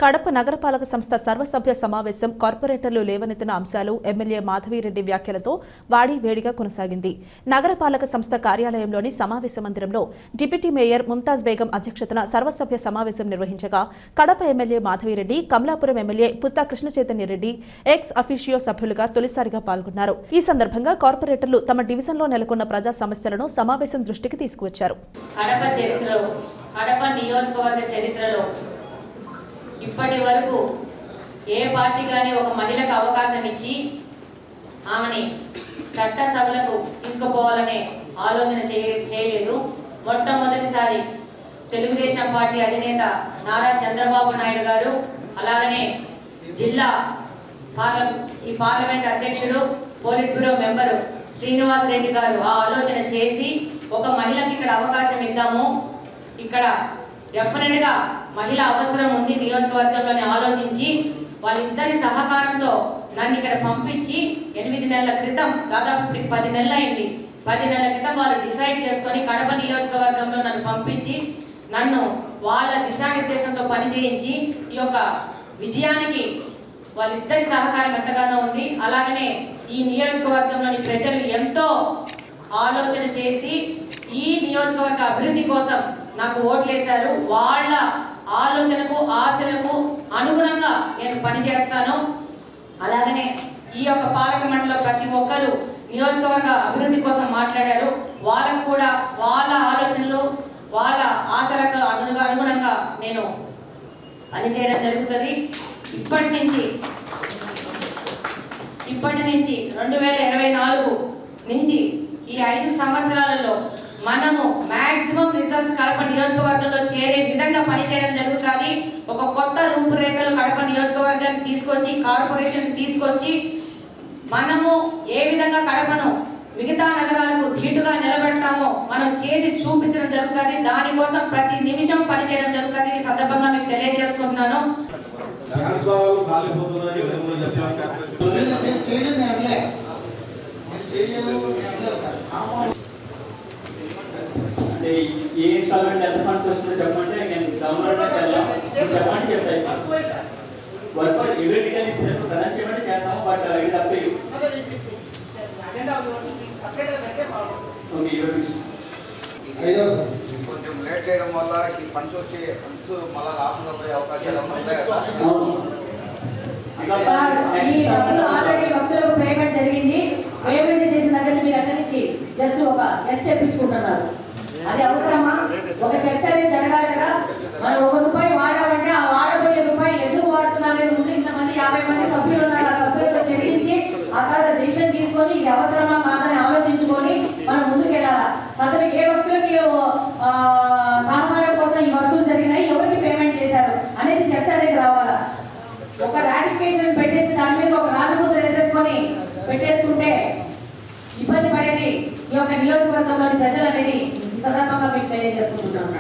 కడప నగరపాలక సంస్థ సర్వసభ్య సమావేశం కార్పొరేటర్లు లేవనెత్తిన అంశాలు ఎమ్మెల్యే మాధవిరెడ్డి వ్యాఖ్యలతో వాడివేడిగా కొనసాగింది. నగరపాలక సంస్థ కార్యాలయంలోని సమావేశ మందిరంలో డిప్యూటీ మేయర్ ముంతాజ్ బేగం అధ్యక్షతన సర్వసభ్య సమావేశం నిర్వహించగా Kadapa MLA Madhavi Reddy, Kamalapuram MLA Putta Krishna Chaitanya Reddy ex officio సభ్యులుగా తొలిసారిగా పాల్గొన్నారు. ఈ సందర్భంగా కార్పొరేటర్లు తమ డివిజన్లో నెలకొన్న ప్రజా సమస్యలను సమావేశం దృష్టికి తీసుకువచ్చారు. కడప నియోజకవర్గ చరిత్రలో ఇప్పటి వరకు ఏ పార్టీ కానీ ఒక మహిళకు అవకాశం ఇచ్చి ఆమెని చట్టసభలకు తీసుకుపోవాలనే ఆలోచన చేయలేదు. మొట్టమొదటిసారి తెలుగుదేశం పార్టీ అధినేత నారా చంద్రబాబు నాయుడు గారు, అలాగనే జిల్లా పార్లమెంట్ అధ్యక్షుడు, polit bureau member Srinivas Reddy గారు ఆ ఆలోచన చేసి ఒక మహిళకి ఇక్కడ అవకాశం ఇద్దాము, ఇక్కడ డెఫినెట్ గా మహిళ అవసరం ఉంది నియోజకవర్గంలోనే ఆలోచించి వాళ్ళిద్దరి సహకారంతో నన్ను ఇక్కడ పంపించి 8 నెలల క్రితం, దాదాపు 10 నెలలు అయింది, 10 నెలల క్రితం వాళ్ళు డిసైడ్ చేసుకొని కడప నియోజకవర్గంలో నన్ను పంపించి నన్ను వాళ్ళ దిశానిర్దేశంతో పనిచేయించి ఈ యొక్క విజయానికి వాళ్ళిద్దరి సహకారం ఎంతగానో ఉంది. అలాగనే ఈ నియోజకవర్గంలోని ప్రజలు ఎంతో ఆలోచన చేసి ఈ నియోజకవర్గ అభివృద్ధి కోసం నాకు ఓట్లేశారు. వాళ్ళ ఆలోచనకు ఆశలకు అనుగుణంగా నేను పనిచేస్తాను. అలాగనే ఈ యొక్క పాలక మండలిలో ప్రతి ఒక్కరు నియోజకవర్గ అభివృద్ధి కోసం మాట్లాడారు. వాళ్ళకు కూడా వాళ్ళ ఆలోచనలు, వాళ్ళ ఆశలకు అనుగుణంగా నేను పనిచేయడం జరుగుతుంది. ఇప్పటి నుంచి 2024 నుంచి ఈ 5 సంవత్సరాలలో మనము మాక్సిమం రిజల్ట్స్ కడప నియోజకవర్గంలో చేరే విధంగా పనిచేయడం జరుగుతుంది. ఒక కొత్త రూపురేఖలు కడప నియోజకవర్గాన్ని తీసుకొచ్చి, కార్పొరేషన్ తీసుకొచ్చి మనము ఏ విధంగా కడపను మిగతా నగరాలకు ధీటుగా నిలబెడతామో మనం చేసి చూపించడం జరుగుతుంది. దానికోసం ప్రతి నిమిషం పనిచేయడం జరుగుతుంది. ఈ సందర్భంగా మీకు తెలియజేసుకుంటున్నాను. ఏ ఇన్స్టాల్మెంట్ ఎంత ఫండ్స్ వస్తుందో చెప్పండి, నేను డౌన్లోడ్ చెప్పండి చెప్తాయి. వర్క్ ఎవరి డీటెయిల్ ఇస్తే ప్రధాన చెప్పండి చేస్తాము. బట్ ఇది తప్ప కొంచెం లేట్ చేయడం వల్ల ఈ ఫండ్స్ మళ్ళీ రాకుండా పోయే అవకాశాలు పేమెంట్ జరిగింది. పేమెంట్ చేసిన దగ్గర మీరు అక్కడి నుంచి జస్ట్ ఒక ఎస్ చెప్పించుకుంటున్నారు. అది అవసరమా? ఒక చర్చ అనేది జరగాలి కదా. మనం ₹1 వాడామంటే ఆ వాడబోయే రూపాయి ఎందుకు వాడుతున్నారు అనేది ముందు ఇంతమంది 50 మంది సభ్యులు ఉన్నారు. ఆ సభ్యులతో చర్చించి ఆ తర్వాత డిసిషన్ తీసుకొని ఇది అవసరమా కాదని ఆలోచించుకొని మనం ముందుకు వెళ్ళాలా. సదరు ఏ వ్యక్తులకి సహకారం కోసం ఈ వర్కులు జరిగినాయి, ఎవరికి పేమెంట్ చేశారు అనేది చర్చ అనేది రావాలా. ఒక రాటిఫికేషన్ పెట్టేసి దాని మీద ఒక రాజముద్ర వేసేసుకొని పెట్టేసుకుంటే ఇబ్బంది పడేది ఈ యొక్క నియోజకవర్గంలోని ప్రజలు అనేది ఈ సందర్భంగా మీకు తెలియజేసుకుంటున్నాను.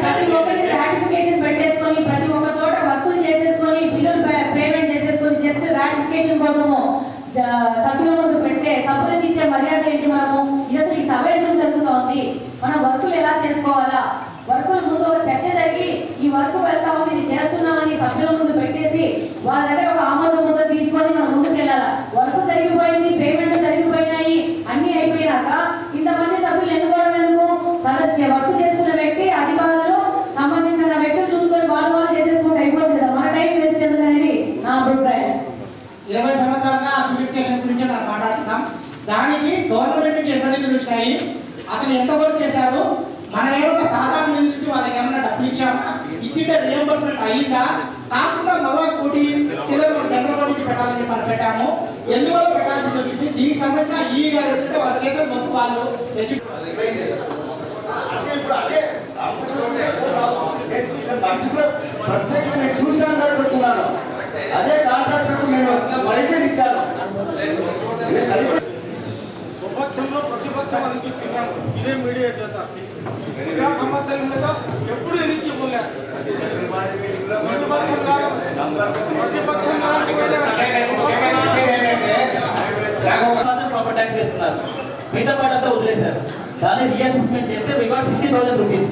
ప్రతి ఒక్కటి రాటిఫికేషన్ పెట్టేసుకొని ప్రతి ఒక్క చోట వర్కులు చేసేసుకొని బిల్లులు పేమెంట్ చేసేసుకొని జస్ట్ రాటిఫికేషన్ కోసము సభ్యుల ముందు పెట్టే సభ్యులకు ఇచ్చే మర్యాద ఏంటి? మనము ఇది ఈ సభ ఎందుకు జరుగుతూ ఉంది? మనం వర్కులు ఎలా చేసుకోవాలా? వర్కుల ముందు ఒక చర్చ జరిగి ఈ వర్క్ వెళ్తా ఉంది, ఇది చేస్తున్నామని సభ్యుల ముందు పెట్టేసి వాళ్ళ దగ్గర ఒక ఆమోదం ముద్ర తీసుకొని మనం ముందుకు వెళ్ళాలా. వర్క్ జరిగిపోయింది, పేమెంట్ జరిగిపోయినాయి, అన్ని అయిపోయినాక ఇంతమంది సభ్యులు ఎన్నుకోవడం ఎందుకు? వర్క్ చేసుకున్న వ్యక్తి, అధికారులు, సంబంధించిన వ్యక్తులు చూసుకొని వాళ్ళు చేసేసుకుంటే అయిపోతుంది కదా. మన టైం వేస్ట్ ఎందుకనేది నా అభిప్రాయం. 20 సంవత్సరాలుగా అప్లికేషన్ గురించి మనం మాట్లాడుతున్నాం. దానికి గవర్నమెంట్ నుంచి ఎంత నిధులు వచ్చినాయి, అతను ఎంత వర్క్ చేశారు, మనం ఏమన్నా సాధారణ నిధుల నుంచి వాళ్ళకి ఏమన్నా డబ్బులు ఇచ్చామా, ఇచ్చింటే రియంబర్స్మెంట్ అయ్యిందా, కాకుండా మరో కోటి చిల్లర జనరల్ నుంచి పెట్టాలని మనం పెట్టాము. ఎందువల్ల పెట్టాల్సి వచ్చింది? దీనికి సంబంధించిన ఈ గారు ఏంటంటే వాళ్ళు చేసే వర్క్ వాళ్ళు అదే కాంట్రాక్టర్ నేను లైసెన్స్ ఇచ్చాను. విపక్షంలో ప్రతిపక్షం అనిపించుకున్నాము. ఇదే మీడియా చేత సమస్యల మీద ఎప్పుడు ఎన్నికలు పోలే. ప్రతిపక్షం ప్రాపర్ ట్యాక్స్ వేస్తున్నారు, మిగతా పాటంతా వదిలేశారు. దాన్ని రీఅసెస్మెంట్ చేస్తే we got 60,000 rupees.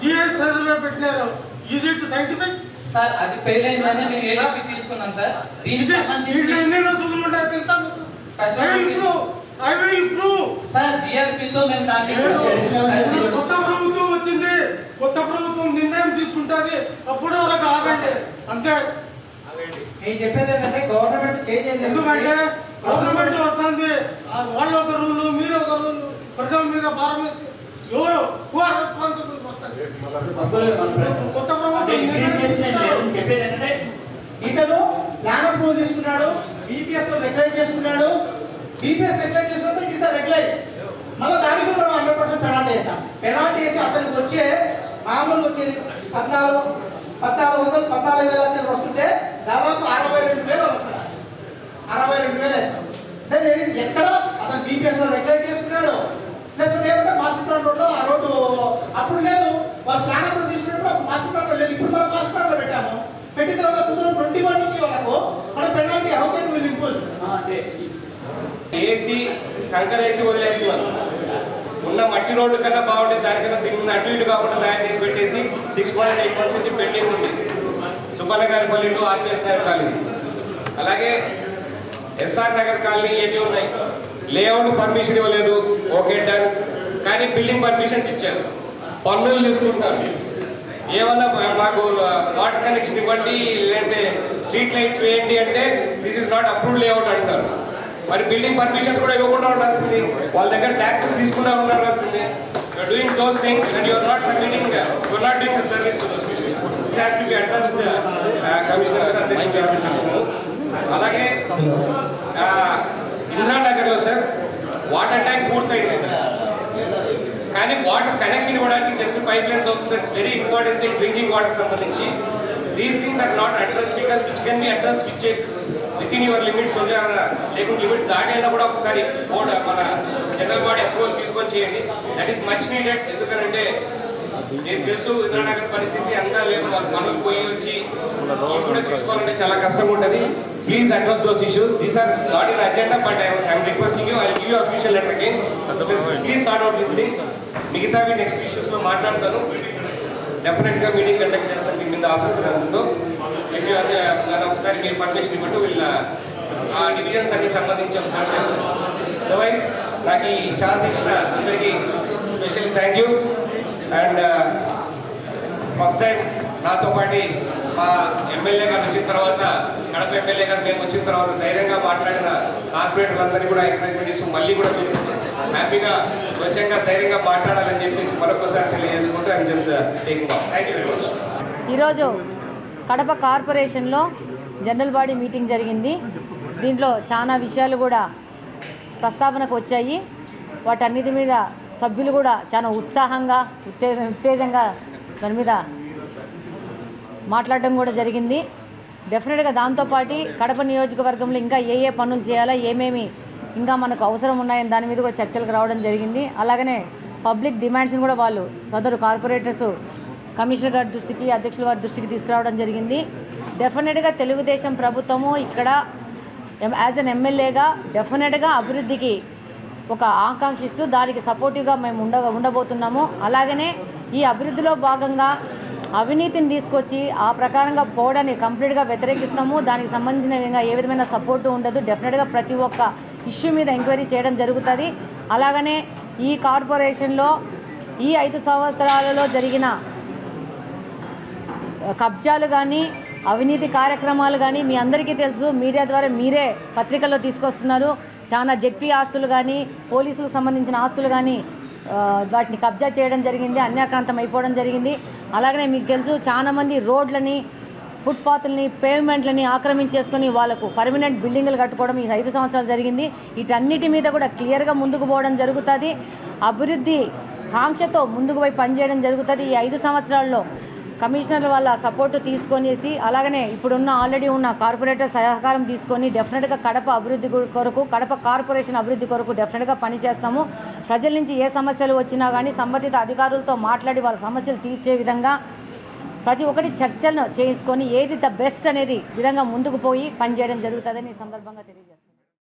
GS survey పెట్టినారు. Is it scientific? సార్ అది ఫెయిల్ అయిందని మేము ఏడీపీ తీసుకున్నాం సార్. దీనికి సంబంధించి ఎన్ని రోజులు ఉంటాయి తెలుసా? ఐ విల్ ప్రూవ్ సార్ జిఆర్పీతో మేము దాన్ని కొత్త ప్రభుత్వం వచ్చింది, కొత్త ప్రభుత్వం నిర్ణయం తీసుకుంటుంది, అప్పుడు వాళ్ళకి ఆగండి అంతే. నేను చెప్పేది ఏంటంటే గవర్నమెంట్ చేంజ్ అయింది. ఎందుకంటే గవర్నమెంట్ వస్తుంది, వాళ్ళు ఒక రూలు, మీరు ఒక రూలు, ప్రజల మీద భారం వేసి ఎవరు రెస్పాన్సిబుల్ కొత్త ప్రభుత్వం చెప్పేది ఏంటంటే ఇతను ప్లాన్ అప్రూవల్ తీసుకున్నాడు, బీపీఎస్ లో రెగ్యులైజ్ చేసుకున్నాడు, బీపీఎస్ రెగ్యులైజ్ చేసుకుంటే ఇతను రెగ్యులైజ్ మళ్ళీ దానికి కూడా 100% పెనాల్టీ వేసాం. పెనాల్టీ వేసి అతనికి వచ్చే మామూలుగా వచ్చేది 14,000 వస్తుంటే దాదాపు 62,000 వస్తున్నాడు. 62,000 వేస్తాం. అంటే ఎక్కడ అతను బీపీఎస్ లో రెగ్యులైజ్ చేసుకున్నాడు, ప్లస్ లేకుంటే మాస్టర్ ప్లాన్ రోడ్లో ఆ రోడ్డు అప్పుడు లేదు, వాళ్ళు ప్లాన్ అప్పుడు తీసుకున్నప్పుడు అప్పుడు మాస్టర్ ప్లాన్ లో లేదు, ఇప్పుడు మనం మాస్టర్ ప్లాన్ లో పెట్టాము. పెట్టిన తర్వాత 2021 నుంచి వాళ్ళకు మన పెనాల్టీ అవకాశం వీళ్ళు ఇంపోజ్ ఏసీ కంకర వేసి వదిలేస్తున్నారు. ఉన్న మట్టి రోడ్డు కన్నా బాగుంటుంది, దానికన్నా దీని ముందు అటు ఇటు కాకుండా తయారు చేసి పెట్టేసి 6 months 8 months నుంచి పెండింగ్ ఉంది. సుబ్బన్న గారి పల్లెలు, ఆర్పిఎస్ నగర్ కాలనీ, అలాగే ఎస్ఆర్ నగర్ కాలనీ ఇవన్నీ ఉన్నాయి. లేఅవుట్ పర్మిషన్ ఇవ్వలేదు, ఓకే డన్, కానీ బిల్డింగ్ పర్మిషన్స్ ఇచ్చారు, పన్నులు తీసుకుంటారు. ఏమన్నా మాకు వాటర్ కనెక్షన్ ఇవ్వండి, లేదంటే స్ట్రీట్ లైట్స్ వేయండి అంటే this is not approved layout అంటారు. మరి బిల్డింగ్ పర్మిషన్స్ కూడా ఇవ్వకుండా ఉండాల్సింది, వాళ్ళ దగ్గర ట్యాక్సెస్ తీసుకున్నా ఉండాల్సింది. You're doing those things and you're not submitting, you're not doing the service to those people. It has to be addressed commissioner గారు, అధ్యక్షుడు గారు. అలాగే ఇంద్రానగర్లో సార్ వాటర్ ట్యాంక్ పూర్తయింది సార్, కానీ వాటర్ కనెక్షన్ ఇవ్వడానికి జస్ట్ పైప్ లైన్స్ అవుతుంది. That's very important thing drinking water సంబంధించి. These things are not address because which can be address which within your limits only, లేకుంటే limits దాటైనా కూడా ఒకసారి board మన general body approval తీసుకొని చేయండి. That is much needed. ఎందుకంటే నేను తెలుసు ఇంద్రానగర్ పరిస్థితి అంతా లేదు, వాళ్ళు పనులు పోయి వచ్చి కూడా చూసుకోవాలంటే చాలా కష్టంగా ఉంటుంది. Please address those issues. These are not in agenda, but I'm requesting you, I give you official letter again. Please sort out these things. మిగతావి నెక్స్ట్ ఇష్యూస్లో మాట్లాడతాను. డెఫినెట్గా మీటింగ్ కండక్ట్ చేస్తాను దీని మీద ఆఫీసర్ ఉందో. ఇఫ్ యూ ఒకసారి మీరు పర్మిషన్ ఇవ్వటం వీళ్ళ ఆ డివిజన్స్ అన్ని సంబంధించి ఒకసారి చేస్తాను. అదర్వైజ్ నాకు ఈ ఛాన్స్ ఇచ్చిన అందరికీ special thank you. And first time నాతో పాటు మా ఎమ్మెల్యే గారు వచ్చిన తర్వాత, కడప ఎమ్మెల్యే గారు మేము వచ్చిన తర్వాత ధైర్యంగా మాట్లాడిన కార్పొరేటర్లందరినీ కూడా ఎంకరేజ్మెంట్ ఇస్తూ మళ్ళీ కూడా మీరు హ్యాపీగా స్వచ్ఛంగా ధైర్యంగా మాట్లాడాలని చెప్పేసి మరొకసారి తెలియజేసుకుంటూ I'm just taking of. Thank you very much. ఈరోజు కడప కార్పొరేషన్లో జనరల్ బాడీ మీటింగ్ జరిగింది. దీంట్లో చాలా విషయాలు కూడా ప్రస్తావనకు వచ్చాయి. వాటన్నిటి మీద సభ్యులు కూడా చాలా ఉత్సాహంగా ఉత్తేజంగా దాని మీద మాట్లాడడం కూడా జరిగింది. డెఫినెట్గా దాంతోపాటు కడప నియోజకవర్గంలో ఇంకా ఏ ఏ పనులు చేయాలా, ఏమేమి ఇంకా మనకు అవసరం ఉన్నాయని దాని మీద కూడా చర్చలకు రావడం జరిగింది. అలాగనే పబ్లిక్ డిమాండ్స్ని కూడా వాళ్ళు సదరు కార్పొరేటర్స్ కమిషనర్ గారి దృష్టికి, అధ్యక్షుల వారి దృష్టికి తీసుకురావడం జరిగింది. డెఫినెట్గా తెలుగుదేశం ప్రభుత్వము ఇక్కడ యాజ్ అన్ ఎమ్మెల్యేగా డెఫినెట్గా అభివృద్ధికి ఒక ఆకాంక్షిస్తూ దానికి సపోర్టివ్గా మేము ఉండబోతున్నాము. అలాగనే ఈ అభివృద్ధిలో భాగంగా అవినీతిని తీసుకొచ్చి ఆ ప్రకారంగా పోవడాన్ని కంప్లీట్గా వ్యతిరేకిస్తాము. దానికి సంబంధించిన విధంగా ఏ విధమైన సపోర్టు ఉండదు. డెఫినెట్గా ప్రతి ఒక్క ఇష్యూ మీద ఎంక్వైరీ చేయడం జరుగుతుంది. అలాగనే ఈ కార్పొరేషన్లో ఈ 5 సంవత్సరాలలో జరిగిన కబ్జాలు కానీ అవినీతి కార్యక్రమాలు కానీ మీ అందరికీ తెలుసు, మీడియా ద్వారా మీరే పత్రికల్లో తీసుకొస్తున్నారు. చాలా జెడ్పీ ఆస్తులు కానీ పోలీసులకు సంబంధించిన ఆస్తులు కానీ వాటిని కబ్జా చేయడం జరిగింది, అన్యాక్రాంతం అయిపోవడం జరిగింది. అలాగనే మీకు తెలుసు చాలామంది రోడ్లని, ఫుట్పాత్లని, పేవ్మెంట్లని ఆక్రమించేసుకొని వాళ్ళకు పర్మనెంట్ బిల్డింగులు కట్టుకోవడం ఈ 5 సంవత్సరాలు జరిగింది. వీటన్నిటి మీద కూడా క్లియర్గా ముందుకు పోవడం జరుగుతుంది. అభివృద్ధి కాంక్షతో ముందుకు పోయి పనిచేయడం జరుగుతుంది. ఈ 5 సంవత్సరాల్లో కమిషనర్ వాళ్ళ సపోర్టు తీసుకొనేసి అలాగనే ఇప్పుడున్న ఆల్రెడీ ఉన్న కార్పొరేటర్ సహకారం తీసుకొని డెఫినెట్గా కడప అభివృద్ధి కొరకు, కడప కార్పొరేషన్ అభివృద్ధి కొరకు డెఫినెట్గా పనిచేస్తాము. ప్రజల నుంచి ఏ సమస్యలు వచ్చినా కానీ సంబంధిత అధికారులతో మాట్లాడి వాళ్ళ సమస్యలు తీర్చే విధంగా ప్రతి ఒక్కటి చర్చలను చేసుకొని ఏది ద బెస్ట్ అనేది విధంగా ముందుకు పోయి పనిచేయడం జరుగుతుందని ఈ సందర్భంగా తెలియజేస్తాను.